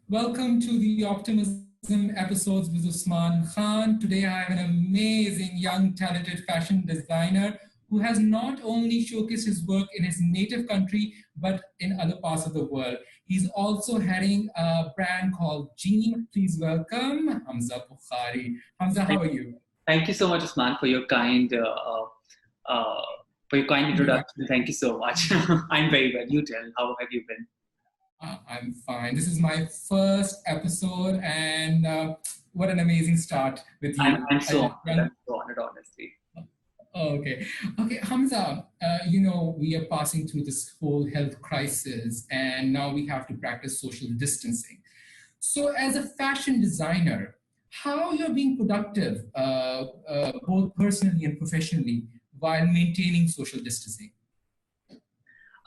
Welcome to the Optimism Episodes with Usman Khan. Today I have an amazing, young, talented fashion designer who has not only showcased his work in his native country, but in other parts of the world. He's also heading a brand called JEEM. Please welcome Hamza Bukhari. Hamza, how Thank, are you? thank you so much, Usman, uh, for your kind introduction. Introduction. Thank you so much. I'm very well. You tell. How have you been? I'm fine. This is my first episode, and what an amazing start with I'm, you. I'm so honored. Young. I'm so honored, honestly. Okay. Okay, Hamza, we are passing through this whole health crisis, and now we have to practice social distancing. So, as a fashion designer, how you're being productive, both personally and professionally, while maintaining social distancing?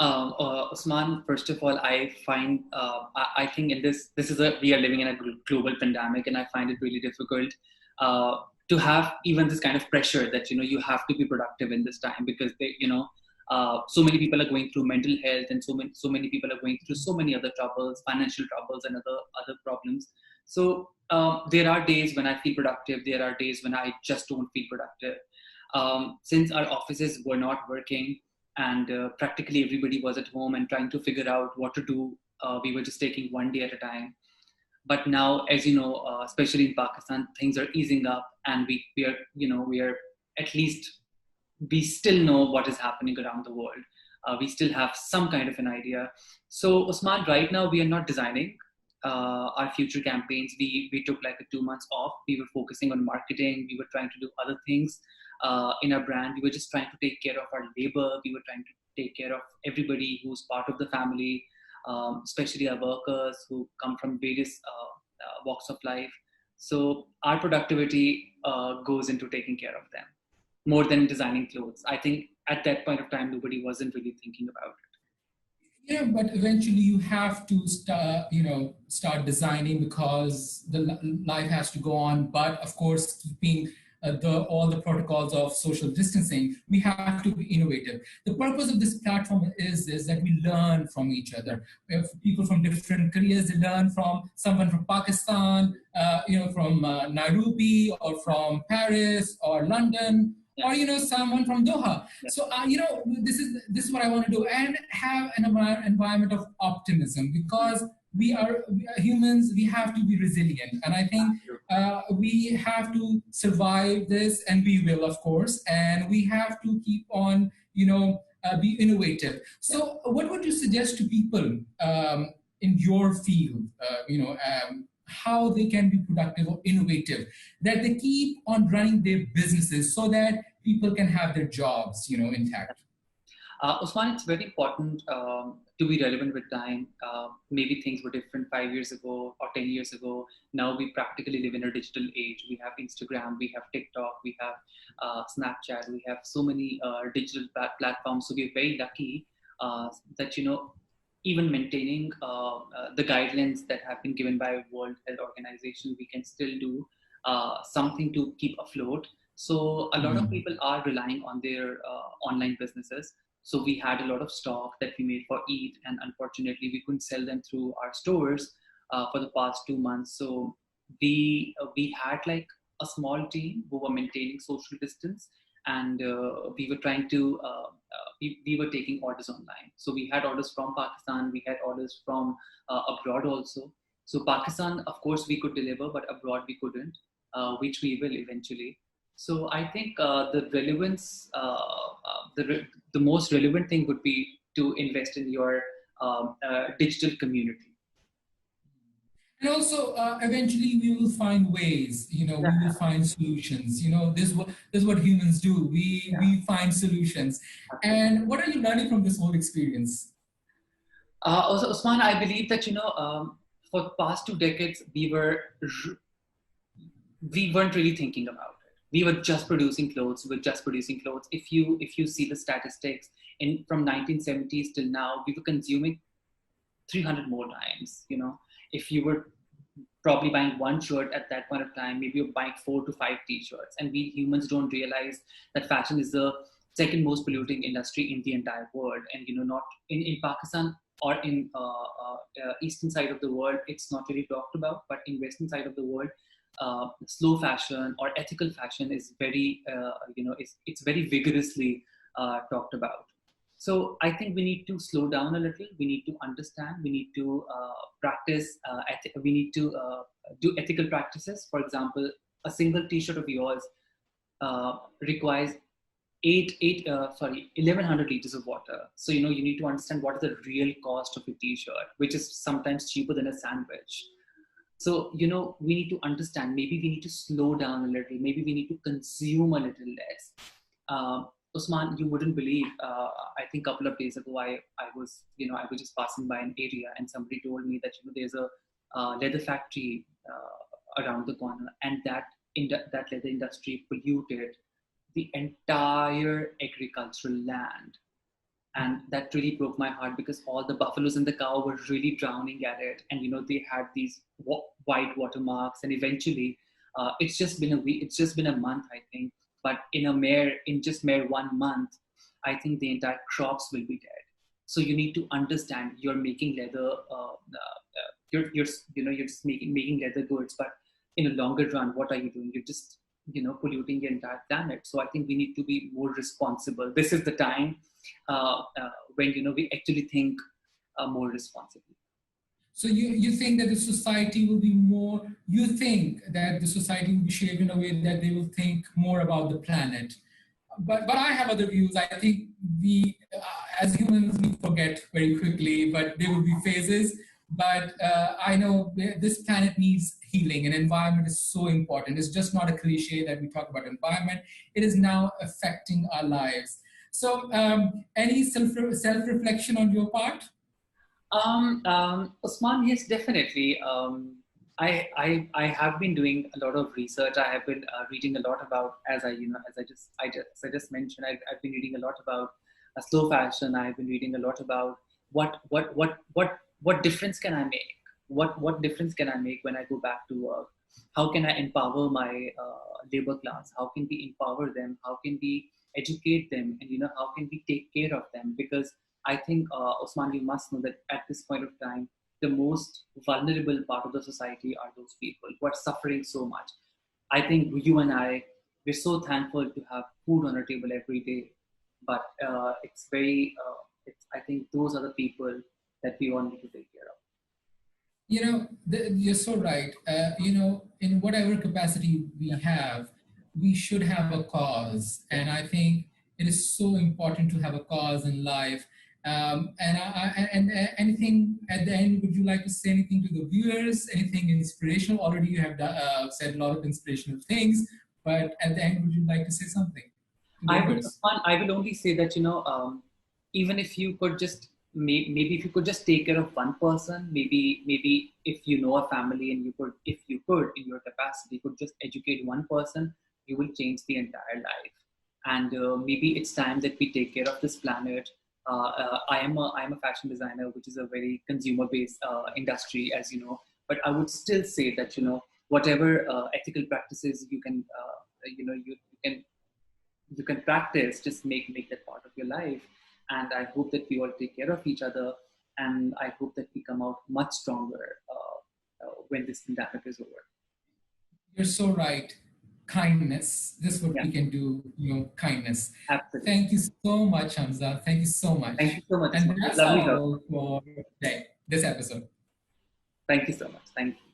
Usman, first of all, I find I think in this is a we are living in a global pandemic, and I find it really difficult uh, to have even this kind of pressure that you have to be productive in this time because so many people are going through mental health, and so many people are going through so many other troubles, financial troubles, and other problems. So there are days when I feel productive. There are days when I just don't feel productive. Since our offices were not working and practically everybody was at home and trying to figure out what to do. We were just taking one day at a time. But now, as you know, especially in Pakistan, things are easing up, and we are at least we still know what is happening around the world. We still have some kind of an idea. So, Usman, right now we are not designing our future campaigns. We took like a 2 months off. We were focusing on marketing. We were trying to do other things in our brand. We were just trying to take care of our labor. We were trying to take care of everybody who's part of the family, especially our workers who come from various walks of life. So our productivity goes into taking care of them more than designing clothes. I think at that point of time, nobody wasn't really thinking about it. Yeah, but eventually you have to start designing because the life has to go on. But of course, keeping the all the protocols of social distancing, we have to be innovative. The purpose of this platform is that we learn from each other. We have people from different careers. They learn from someone from Pakistan, from Nairobi, or from Paris or London, Yeah, or someone from Doha. yeah, So this is what I want to do, and have an environment of optimism, because we are humans. We have to be resilient, and I think we have to survive this, and we will, of course, and we have to keep on be innovative. yeah. So what would you suggest to people in your field, how they can be productive or innovative, that they keep on running their businesses so that people can have their jobs, intact? Usman, it's very important to be relevant with time. Maybe things were different 5 years ago or 10 years ago. Now we practically live in a digital age. We have Instagram, we have TikTok, we have Snapchat, we have so many digital platforms. So we're very lucky that, even maintaining the guidelines that have been given by World Health Organization, we can still do something to keep afloat. So a lot of Mm. people are relying on their online businesses. So we had a lot of stock that we made for Eid, and unfortunately we couldn't sell them through our stores for the past 2 months. So we had like a small team who were maintaining social distance, and we were trying to we were taking orders online. So we had orders from Pakistan, we had orders from abroad also. So Pakistan, of course, we could deliver, but abroad we couldn't, which we will eventually. So I think the most relevant thing would be to invest in your digital community. And also, eventually, we will find ways. We will find solutions. This is what humans do. We find solutions. And what are you learning from this whole experience? Also, Usman, I believe that for the past 2 decades we weren't really thinking about it. We were just producing clothes. We were just producing clothes. If you see the statistics in from 1970s till now, we were consuming 300 more times. If you were probably buying one shirt at that point of time, maybe you're buying 4 to 5 t-shirts. And we humans don't realize that fashion is the second most polluting industry in the entire world. And not in Pakistan, or in eastern side of the world, it's not really talked about, but in western side of the world, slow fashion or ethical fashion is very, it's very vigorously talked about. So I think we need to slow down a little. We need to understand. We need to practice. We need to do ethical practices. For example, a single T-shirt of yours requires 1,100 liters of water. So you need to understand what is the real cost of a T-shirt, which is sometimes cheaper than a sandwich. So we need to understand. Maybe we need to slow down a little. Maybe we need to consume a little less. Usman, you wouldn't believe. I think a couple of days ago, I was just passing by an area, and somebody told me that there's a leather factory around the corner, and that leather industry polluted the entire agricultural land. And that really broke my heart, because all the buffaloes and the cow were really drowning at it, and they had these white watermarks, and eventually it's just been a month, I think. But in just mere 1 month, I think the entire crops will be dead. So you need to understand, you're making leather, you're just making leather goods, but in a longer run, what are you doing? You're just polluting the entire planet. So I think we need to be more responsible. This is the time when we actually think more responsibly. So you think that the society will be more, you think that the society will be shaped in a way that they will think more about the planet. But I have other views. I think we, as humans, we forget very quickly, but there will be phases. But I know this planet needs healing, and environment is so important. It's just not a cliche that we talk about environment. It is now affecting our lives. So any self-reflection on your part? Usman, yes, definitely. I have been doing a lot of research. I have been reading a lot about, as I just mentioned, I've been reading a lot about slow fashion. I've been reading a lot about what difference can I make? What difference can I make when I go back to work? How can I empower my labor class? How can we empower them? How can we educate them? And how can we take care of them? Because I think, Usman, you must know that at this point of time, the most vulnerable part of the society are those people who are suffering so much. I think you and I, we're so thankful to have food on our table every day, but I think those are the people that we all need to take care of. You're so right. In whatever capacity we have, we should have a cause. And I think it is so important to have a cause in life. And anything at the end, would you like to say anything to the viewers? Anything inspirational? Already you have said a lot of inspirational things, but at the end, would you like to say something to the viewers? I will only say that, even if you could just, maybe if you could just take care of one person, maybe if you know a family and if you could in your capacity, could just educate one person, you will change the entire life. And maybe it's time that we take care of this planet. I am a fashion designer, which is a very consumer-based industry, as you know. But I would still say that whatever ethical practices you can you can practice, just make that part of your life. And I hope that we all take care of each other, and I hope that we come out much stronger when this pandemic is over. You're so right. Kindness. This is what we can do, kindness. Absolutely. Thank you so much, Hamza. Thank you so much. Thank you so much. And that's all for this episode. Thank you so much. Thank you.